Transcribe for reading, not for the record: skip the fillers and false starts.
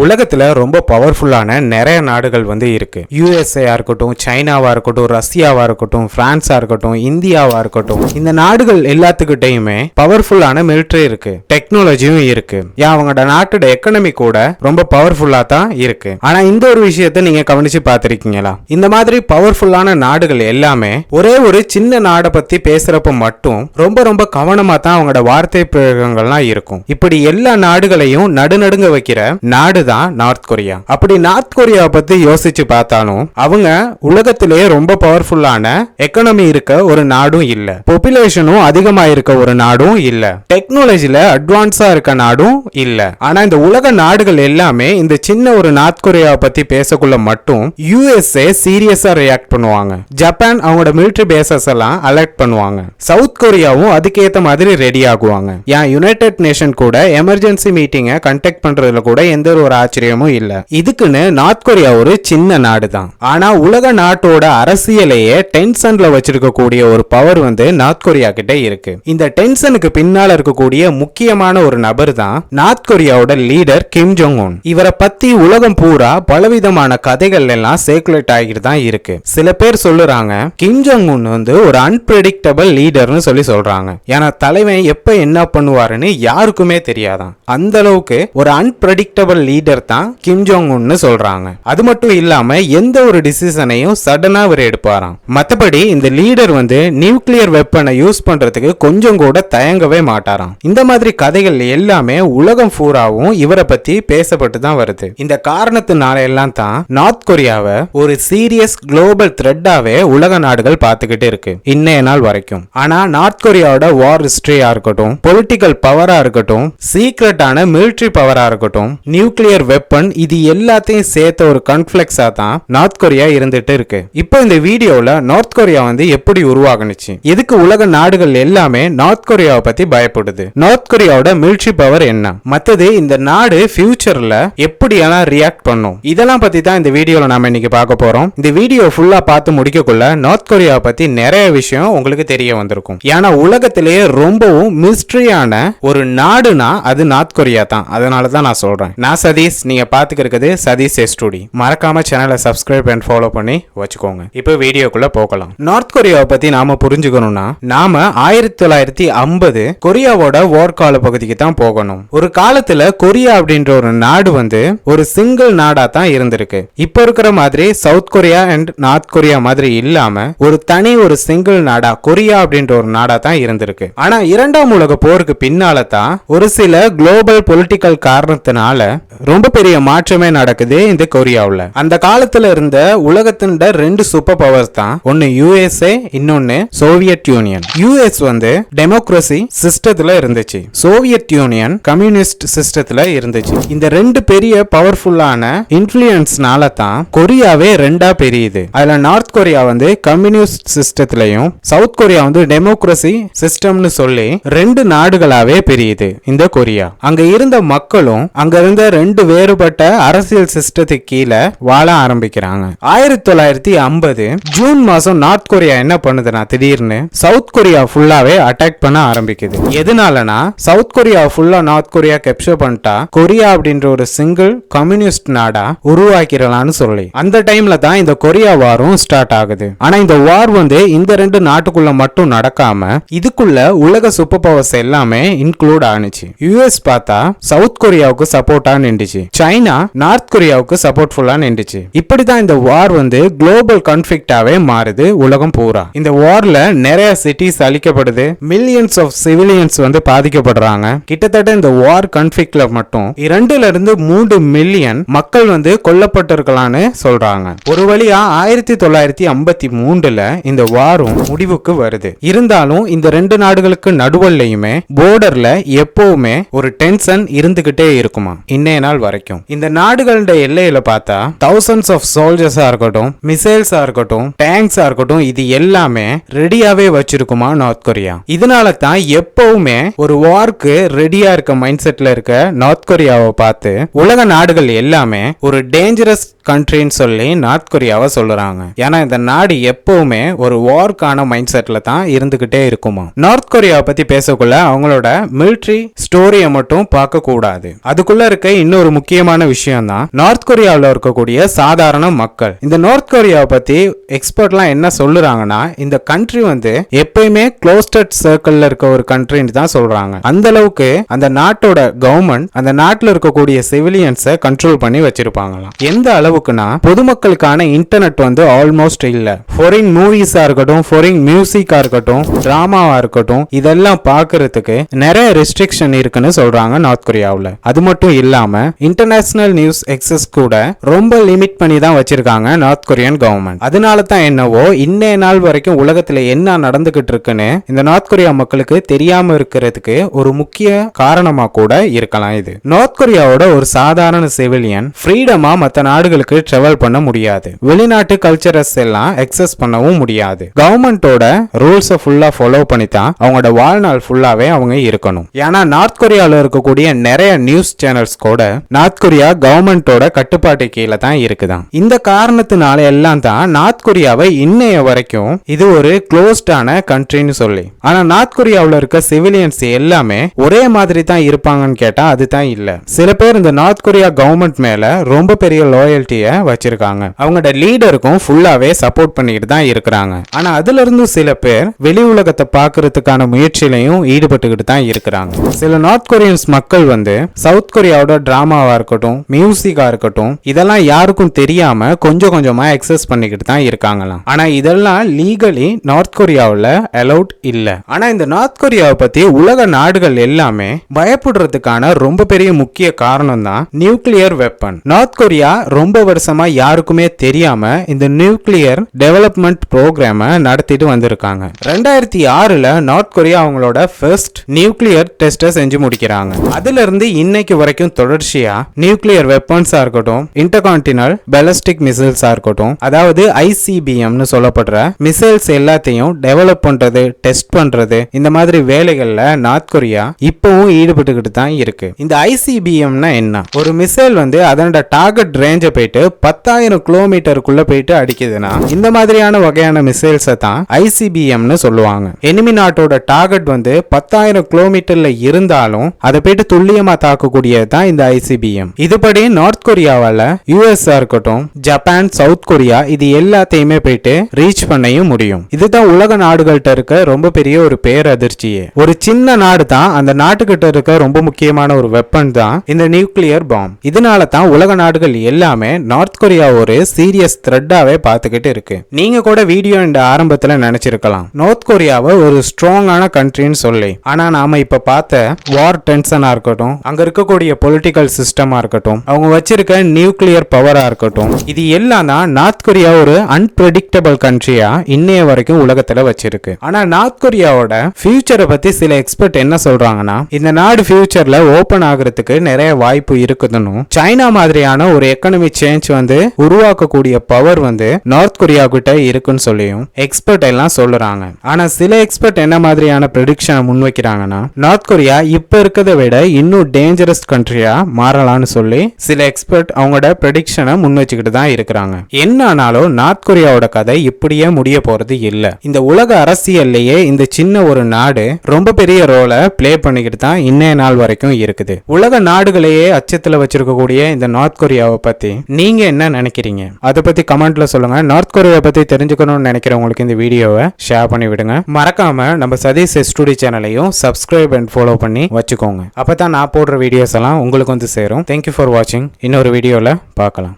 உலகத்துல ரொம்ப பவர்ஃபுல்லான நிறைய நாடுகள் இருக்கு. யுஎஸ்ஏ இருக்கட்டும், சைனாவா இருக்கட்டும், ரஷ்யாவா இருக்கட்டும், பிரான்ஸா இருக்கட்டும், இந்தியாவா இருக்கட்டும், இந்த நாடுகள் எல்லாத்துக்கிட்டையுமே பவர்ஃபுல்லான மிலிட்டரி இருக்கு, டெக்னாலஜியும் இருக்கு. அவங்களோட நாட்டோட எக்கனமி கூட ரொம்ப பவர்ஃபுல்லா தான் இருக்கு. ஆனா இந்த ஒரு விஷயத்த நீங்க கவனிச்சு பார்த்திருக்கீங்களா? இந்த மாதிரி பவர்ஃபுல்லான நாடுகள் எல்லாமே ஒரே ஒரு சின்ன நாடை பத்தி பேசுறப்ப மட்டும் ரொம்ப ரொம்ப கவனமா தான் அவங்களோட வார்த்தை பிரயோகங்கள்லாம் இருக்கும். இப்படி எல்லா நாடுகளையும் நடுநடுங்க வைக்கிற நாடு தான் நார்த் கொரியா. அப்படி நார்த் கொரியா பத்தி யோசிச்சு பார்த்தாலும் அவங்க உலகத்திலேயே ரொம்ப பவர்ஃபுல்லான எக்கனாமி இருக்க ஒரு நாடும் இல்ல, பாப்புலேஷனும் அதிகமா இருக்க ஒரு நாடும் இல்ல, டெக்னாலஜில அட்வான்ஸா இருக்க நாடும் இல்ல. ஆனா இந்த உலக நாடுகள் எல்லாமே இந்த சின்ன ஒரு நார்த் கொரியாவை பத்தி பேசக்குள்ள மட்டும் யுஎஸ்ஏ சீரியஸா ரியாக்ட் பண்ணுவாங்க. ஜப்பான் அவங்களோட மிலிட்டரி பேசஸ் எல்லாம் அலர்ட் பண்ணுவாங்க. சவுத் கொரியாவும் அதுக்கேத்த மாதிரி ரெடி ஆகுவாங்க. யுனைடெட் நேஷன் கூட எமர்ஜென்சி மீட்டிங்கை கண்டக்ட் பண்றதுல கூட எந்த ஒரு ஆச்சரியமும் இல்ல. இதுக்குன்னு நார்த் கொரியா ஒரு சின்ன நாடு தான். ஆனா உலக நாட்டோட அரசியலையே டென்ஷன்ல வச்சிருக்க கூடிய ஒரு பவர் நார்த் கொரியா கிட்ட இருக்கு. இந்த டென்ஷனுக்கு பின்னால இருக்கக்கூடிய முக்கியமான ஒரு நபர் தான் நார்த் கொரியாவோட லீடர் கிம் ஜோங் உன். இவரை பத்தி உலகம் பூரா பலவிதமான கதைகள் எல்லாம் சர்க்குலேட் ஆகிட்டு தான் இருக்கு. சில பேர் சொல்லுறாங்க கிம் ஜோங் உன் ஒரு அன்பிரடிக்டபிள் லீடர்னு சொல்றாங்க. ஏன்னா தலைவன் எப்ப என்ன பண்ணுவாருன்னு யாருக்குமே தெரியாதான். அந்த அளவுக்கு ஒரு அன்பிரடிக்டபிள் லீடர் தான் கிம் ஜோங் உன்னு சொல்றாங்க. அது மட்டும் இல்லாம எந்த ஒரு டிசிஷனையும் சடனா அவர் எடுப்பாராம். மத்தபடி இந்த லீடர் நியூக்ளியர் வெப்பனை யூஸ் பண்றதுக்கு கொஞ்சம் கூட தயங்கவே மாட்டாராம். இந்த மாதிரி கதைகள் எல்லாமே உலகம் பூராவும் இவரை பத்தி பேசப்பட்டு தான் வருது. இந்த காரணத்தினால எல்லாம் தான் நார்த் கொரியாவை ஒரு சீரியஸ் குளோபல் த்ரெட்டாவே உலக நாடுகள் பார்த்துக்கிட்டு இருக்கு இன்னைய நாள் வரைக்கும். ஆனா நார்த் கொரியாவோட வார் ஹிஸ்டரியா இருக்கட்டும், பொலிட்டிக்கல் பவரா இருக்கட்டும், சீக்ரெட்டான மிலிட்டரி பவரா இருக்கட்டும், நியூக்ளியர் வெப்பன், இது எல்லாத்தையும் சேர்த்த ஒரு கான்ஃப்ளெக்ஸா தான் நார்த் கொரியா இருந்துட்டு இருக்கு. இப்போ இந்த வீடியோல நார்த் கொரியா எப்படி உருவாகுனுச்சு, எதுக்கு உலக நாடுகள் எல்லாமே நார்த் கொரியாவை பத்தி பயப்படுது, நார்த் கொரியாவோட மிலிட்டரி பவர் என்ன, மத்தது இந்த நாடு ஃபியூச்சர்ல எப்படியெல்லாம் ரியாக்ட் பண்ணும், இதெல்லாம் பத்தி தான் இந்த வீடியோல நாம இன்னைக்கு பார்க்க போறோம். இந்த வீடியோ ஃபுல்லா பார்த்து முடிக்கக்குள்ள நார்த் கொரியாவை பத்தி நிறைய விஷயம் உங்களுக்கு தெரிய வந்திருக்கும். ஏன்னா உலகத்திலேயே ரொம்பவும் மிஸ்ட்ரியான ஒரு நாடுனா அது நார்த் கொரியா தான். அதனால தான் நான் சொல்றேன். நான் சதீஷ், நீங்க பாத்துக்கிறது சதீஷ் ஸ்டுடி. மறக்காம சேனலை சப்ஸ்கிரைப் அண்ட் ஃபாலோ பண்ணி வச்சுக்கோங்க. இப்போ வீடியோக்குள்ள போகலாம். நார்த் கொரியாவை பத்தி நாம புரிஞ்சுக்கணும்னா நாம 1950 கொரியாவோட வார் கால பகுதிக்கு தான் போகணும். ஒரு காலத்துல கொரியா அப்படின்ற ஒரு நாடு ஒரு சிங்கிள் நாடா தான் இருந்திருக்கு. இப்ப இருக்கிற மாதிரி south Korea and north Korea மாதிரி இல்லாம ஒரு தனி ஒரு சிங்கிள் நாடா கொரியா அப்படின்ற ஒரு நாடா தான் இருந்திருக்கு. ஆனா இரண்டாம் உலக போருக்கு பின்னால தான் ஒரு சில குளோபல் பொலிட்டிக்கல் காரணத்தினால ரொம்ப பெரிய மாற்றமே நடக்குது இந்த கொரியாவுல. அந்த காலத்துல இருந்த உலகத்தின் ரெண்டு சூப்பர் பவர்ஸ் தான், ஒன்னு யுஎஸ்ஏ, இன்னொன்னு சோவியத் யூனியன். யுஎஸ் டெமோக்ரசி சிஸ்டத்துல இருந்துச்சு, சோவியத் யூனியன் கம்யூனிஸ்ட் சிஸ்டத்துல இருந்துச்சு. இந்த ரெண்டு பெரிய பவர்ஃபுல்லான இன்ஃப்ளூயன்ஸ்னால தான் கொரியாவே ரெண்டா பெரியுது. அதுல நார்த் கொரியா கம்யூனிஸ்ட் சிஸ்டத்திலையும் சவுத் கொரியா டெமோக்ரசி சிஸ்டம்னு சொல்லி ரெண்டு நாடுகளாவே பெரியுது இந்த கொரியா. அங்க இருந்த மக்களும் அங்க இருந்த ரெண்டு வேறுபட்ட அரசியல் சிஸ்டத்துக்கு கீழே வாழ ஆரம்பிக்கிறாங்க. 1950 ஜூன் மாசம் நார்த் கொரியா என்ன பண்ணுதுன்னா திடீர்னு சவுத் கொரியா ஃபுல்லாவே அட்டாக் பண்ண ஆரம்பிக்குது. எதனாலனா சவுத் கொரியா ஃபுல்லா நார்த் கொரியா கேப்சர் பண்ணிட்டா கொரியா அப்படின்ற ஒரு சிங்கிள் கம்யூனிஸ்ட் நாடா உருவாக்கிடலாம்னு சொல்லி அந்த டைம்ல தான் இந்த கொரியா வாரும் ஸ்டார்ட் ஆகுது. ஆனா இந்த வார் இந்த ரெண்டு நாட்டுக்குள்ள மட்டும் நடக்காம இதுக்குள்ள உலக சூப்பர் பவர்ஸ் எல்லாமே இன்க்ளூட் ஆனிச்சு. யுஎஸ் பார்த்தா சவுத் கொரியாவுக்கு சப்போர்ட்டா நின்றுச்சு, சைனா நார்த் கொரியாவுக்கு சப்போர்ட்ஃபுல்லா நின்றுச்சு. இப்படிதான் இந்த வார் குளோபல் கான்ஃபிளிக்டாவே மாறுது உலகம் பூரா. இந்த வார்ல நிறைய சிட்டிஸ் அழிக்கப்படுது, மில்லியன்ஸ் ஆஃப் சிவிலியன்ஸ் பாதிக்கப்படுறாங்க. கிட்டத்தட்ட இந்த வார் கான்ஃபிளிக்ட்ல மட்டும் 2-3 மில்லியன் மக்கள் கொல்லப்பட்டிருக்கலாம்னு சொல்றாங்க. ஒரு வழியா 1953 இந்த வாரும் முடிவுக்கு வருது. இருந்தாலும் இந்த ரெண்டு நாடுகளுக்கு நடுவல்லையுமே போர்டர்ல எப்பவுமே ஒரு டென்ஷன் இருந்துகிட்டே இருக்குமா இன்னைய நாள் வரைக்கும். இந்த நாடுகள் நாடுகளோட எல்லையில பார்த்தா thousands ஆஃப் சோல்ஜர்ஸா இருக்கட்டும், மிசைல்ஸா இருக்கட்டும், டேங்க்ஸா இருக்கட்டும், இது எல்லாமே ரெடியாவே வச்சிருக்குமா நார்த் கொரியா. இதனால தான் எப்பவுமே ஒரு வார்க்கு ரெடியா இருக்க மைண்ட் செட்ல இருக்க நார்த் கொரியாவை பார்த்து உலக நாடுகள் எல்லாமே ஒரு டேஞ்சரஸ் கண்ட்ரின்னு சொல்லி நார்த் கொரியாவை சொல்லுறாங்க. ஏன்னா இந்த நாடு எப்பவுமே ஒரு வார்க்கான மைண்ட் செட்ல தான் இருந்துகிட்டே இருக்குமா. நார்த் கொரியாவை பத்தி பேசக்குள்ள அவங்களோட மிலிட்டரி ஸ்டோரியை மட்டும் பார்க்க கூடாது. அதுக்குள்ள இருக்க இன்னொரு முக்கியமான விஷயம் தான் நார்த் கொரியாவில் இருக்கக்கூடிய சாதாரண மக்கள். இந்த நார்த் கொரியாவை பத்தி எக்ஸ்பர்ட்லாம் என்ன சொல்லுறாங்கன்னா, இந்த கண்ட்ரி வந்து எப்பயுமே க்ளோஸ்டட் சர்க்கிள்ல இருக்க ஒரு கண்ட்ரின்னு தான் சொல்றாங்க. அந்த அளவுக்கு அந்த நாட்டோட கவர்மெண்ட் அந்த நாட்டில் இருக்கக்கூடிய சிவிலியன்ஸை கண்ட்ரோல் பண்ணி வச்சிருப்பாங்களாம். எந்த அளவுக்குன்னா பொதுமக்களுக்கான இன்டர்நெட் வந்து ஆல்மோஸ்ட் இல்ல. ஃபாரின் மூவிஸா இருக்கட்டும், ஃபாரின் மியூசிக்கா இருக்கட்டும், டிராமாவா இருக்கட்டும், இதெல்லாம் பார்க்கறதுக்கு நிறைய ரெஸ்ட்ரிக்ஷன் இருக்குன்னு சொல்றாங்க நார்த் கொரியாவில். அது மட்டும் இல்லாம இன்டர்நேஷனல் நியூஸ் எக்ஸஸ் கூட ரொம்ப லிமிட் பண்ணி தான் வச்சிருக்காங்க நார்த் கொரியன் கவர்மெண்ட். அதனால தான் என்னவோ இன்னைய நாள் வரைக்கும் உலகத்துல என்ன நடந்துகிட்டு இருக்குன்னு இந்த நார்த் கொரியா மக்களுக்கு தெரியாம இருக்கிறதுக்கு ஒரு முக்கிய காரணமா கூட இருக்கலாம். இது நார்த் கொரியாவோட ஒரு சாதாரண சிவிலியன் ஃப்ரீடமா மற்ற நாடுகளுக்கு டிராவல் பண்ண முடியாது. வெளிநாட்டு கல்ச்சரஸ் எல்லாம் எக்ஸஸ் பண்ணவும் முடியாது. கவர்மெண்டோட ரூல்ஸை ஃபுல்லா ஃபாலோ பண்ணி தான் அவங்களோட வாழ்நாள் ஃபுல்லாவே அவங்க இருக்கணும். ஏன்னா நார்த் கொரியாவில் இருக்கக்கூடிய நிறைய நியூஸ் சேனல்ஸ் கூட நார்த் கொரியா கவர்மெண்டோட கட்டுப்பாட்டு கீழே தான் இருக்குதான். இந்த காரணத்தினால எல்லாம் தான் நார்த் கொரியாவை இன்னைய வரைக்கும் இது ஒரு க்ளோஸ்டான கண்ட்ரின்னு சொல்லி. ஆனா நார்த் கொரியாவில் இருக்க சிவிலியன்ஸ் எல்லாமே ஒரே மாதிரி தான் இருப்பாங்கன்னு கேட்டா அதுதான் இல்ல. சில பேர் இந்த நார்த் கொரியா கவர்மெண்ட் மேல ரொம்ப பெரிய லாயல்ட்டிய வச்சிருக்காங்க. அவங்களோட லீடருக்கும் ஃபுல்லாவே சப்போர்ட் பண்ணிட்டு தான் இருக்கிறாங்க. ஆனா அதுல இருந்து சில பேர் வெளி உலகத்தை பார்க்கறதுக்கான முயற்சியிலையும் ஈடுபட்டுக்கிட்டு தான் இருக்கிறாங்க. சில நார்த் கொரியன்ஸ் மக்கள் வந்து சவுத் கொரியாவோட டிராமாவா இருக்கட்டும், மியூசிக்கா இருக்கட்டும், இதெல்லாம் யாருக்கும் தெரியாம கொஞ்சம் கொஞ்சமா எக்ஸஸ் பண்ணிக்கிட்டு தான் இருக்காங்களாம். ஆனா இதெல்லாம் லீகலி நார்த் கொரியாவில் அலௌட் இல்ல. ஆனா இந்த நார்த் கொரியாவை பத்தி உலக நாடுகள் எல்லாமே பயப்படுறதுக்கான ரொம்ப பெரிய முக்கிய காரணம் தான் நியூக்ளியர் வெப்பன். நார்த் கொரியா ரொம்ப வருஷமா யாருக்குமே தெரியாம இந்த நியூக்ளியர் டெவலப்மெண்ட் ப்ரோக்ராம நடத்திட்டு வந்திருக்காங்க. 2006ல நார்த் கொரியா அவங்களோட ஃபர்ஸ்ட் நியூக்ளியர் டெஸ்ட செஞ்சு முடிக்கிறாங்க. அதுல இருந்து இன்னைக்கு வரைக்கும் தொடர்ச்சியா நியூக்ளியர் வெப்பன்ஸா இருக்கட்டும், இன்டர்கான்டினல் பாலிஸ்டிக் மிசைல்ஸா இருக்கட்டும், அதாவது ஐசிபிஎம்னு சொல்லப்படுற மிசைல்ஸ் எல்லாத்தையும் டெவலப் பண்றது, டெஸ்ட் பண்றது, இந்த மாதிரி வேலைகள்ல நார்த் கொரியா இப்பவும் ஈடுபட்டுக்கிட்டு தான் இருக்கு. இந்த ஐசிபிஎம்னா என்ன? ஒரு மிசைல் வந்து அதனோட டார்கெட் ரேஞ்சை போயிட்டு 10,000 கிலோமீட்டருக்குள்ள போயிட்டு அடிக்குதுன்னா இந்த மாதிரியான வகையான மிசைல்ஸை தான் ஐசிபிஎம்னு சொல்லுவாங்க. எனிமி நாட்டோட டார்கெட் வந்து 10,000 கிலோமீட்டர்ல இருந்தாலும் அதை போயிட்டு துல்லியமா தாக்கக்கூடியது தான் இந்த ஐசிபிஎம். இதுபடி நார்த் கொரியாவால யுஎஸ் இருக்கட்டும், ஜப்பான், சவுத் கொரியா இது எல்லாத்தையுமே போயிட்டு ரீச் பண்ணவும் முடியும். இதுதான் உலக நாடுகள்கிட்ட இருக்க ரொம்ப பெரிய ஒரு பேரதிர்ச்சியே. ஒரு சின்ன நாடு தான் அந்த நாட்டுக்கிட்ட இருக்க ரொம்ப முக்கியமான ஒரு வெப்பன் தான் இந்த நியூக்ளியர் பாம். இதனால தான் உலக நாடுகள் எல்லாமே நார்த் கொரியா ஒரு சீரியஸ் த்ரெட்டாவே பார்த்துக்கிட்டு இருக்கு. நீங்க கூட வீடியோ இந்த ஆரம்பத்துல நினைச்சிருக்கலாம் நார்த் கொரியாவை ஒரு ஸ்ட்ராங்கான கண்ட்ரின்னு சொல்லி. ஆனா நாம இப்ப பார்த்த வார் டென்ஷனா இருக்கட்டும், அங்க இருக்கக்கூடிய பொலிட்டிக்கல் சிஸ்டமா இருக்கட்டும், அவங்க வச்சிருக்க நியூக்ளியர் பவரா இருக்கட்டும், இது எல்லாம் தான் நார்த் கொரியா ஒரு அன்பிரடிக்டபிள் கண்ட்ரியா இன்னைய வரைக்கும் உலகத்துல வச்சிருக்கு. ஆனா நார்த் கொரியாவோட ஃபியூச்சரை பத்தி சில எக்ஸ்பர்ட் என்ன சொல்றாங்கன்னா, இந்த நாடு ஃபியூச்சர்ல ஓபன் ஆகுறதுக்கு நிறைய வாய்ப்பு இருக்குதுன்னு, சைனா மாதிரியான ஒரு எக்கனாமி சேஞ்ச் வந்து உருவாக்கக்கூடிய பவர் வந்து நார்த் கொரியா கிட்ட இருக்குன்னு சொல்லியும் எக்ஸ்பர்ட் எல்லாம் சொல்லுறாங்க. ஆனா சில எக்ஸ்பர்ட் என்ன மாதிரியான ப்ரெடிக்ஷனை முன்வைக்கிறாங்கன்னா, நார்த் கொரியா இப்ப இருக்கிறத விட இன்னும் டேஞ்சரஸ் கண்ட்ரியா மாறலாம்னு சொல்லி சில எக்ஸ்பர்ட் அவங்களோட ப்ரெடிக்ஷனை முன் வச்சுக்கிட்டு தான் இருக்கிறாங்க. என்ன ஆனாலும் நார்த் கொரியாவோட கதை இப்படியே முடிய போறது இல்ல. இந்த உலக அரசியல்லையே இந்த சின்ன ஒரு நாடு ரொம்ப பெரிய ரோலை பிளே பண்ணிக்கிட்டு தான் இன்னைய நாள் வரைக்கும் இருக்குது. உலக நாடுகளையே அச்சத்துல வச்சிருக்கக்கூடிய இந்த நார்த் கொரியாவை பத்தி நீங்க என்ன நினைக்கிறீங்க? அதை பத்தி கமெண்ட்ல சொல்லுங்க. நார்த் கொரியா பத்தி தெரிஞ்சுக்கணும்னு நினைக்கிறவங்களுக்கு இந்த வீடியோவை ஷேர் பண்ணி விடுங்க. மறக்காம நம்ம சதீஷ் ஸ்டுடியோ சேனலையும் சப்ஸ்கிரைப் அண்ட் ஃபாலோ பண்ணி வச்சுக்கோங்க. அப்பதான் நான் போடுற வீடியோஸ் எல்லாம் உங்களுக்கு வந்து சேரும். தேங்க்யூ ஃபார் வாட்சிங். இன்னொரு வீடியோல பார்க்கலாம்.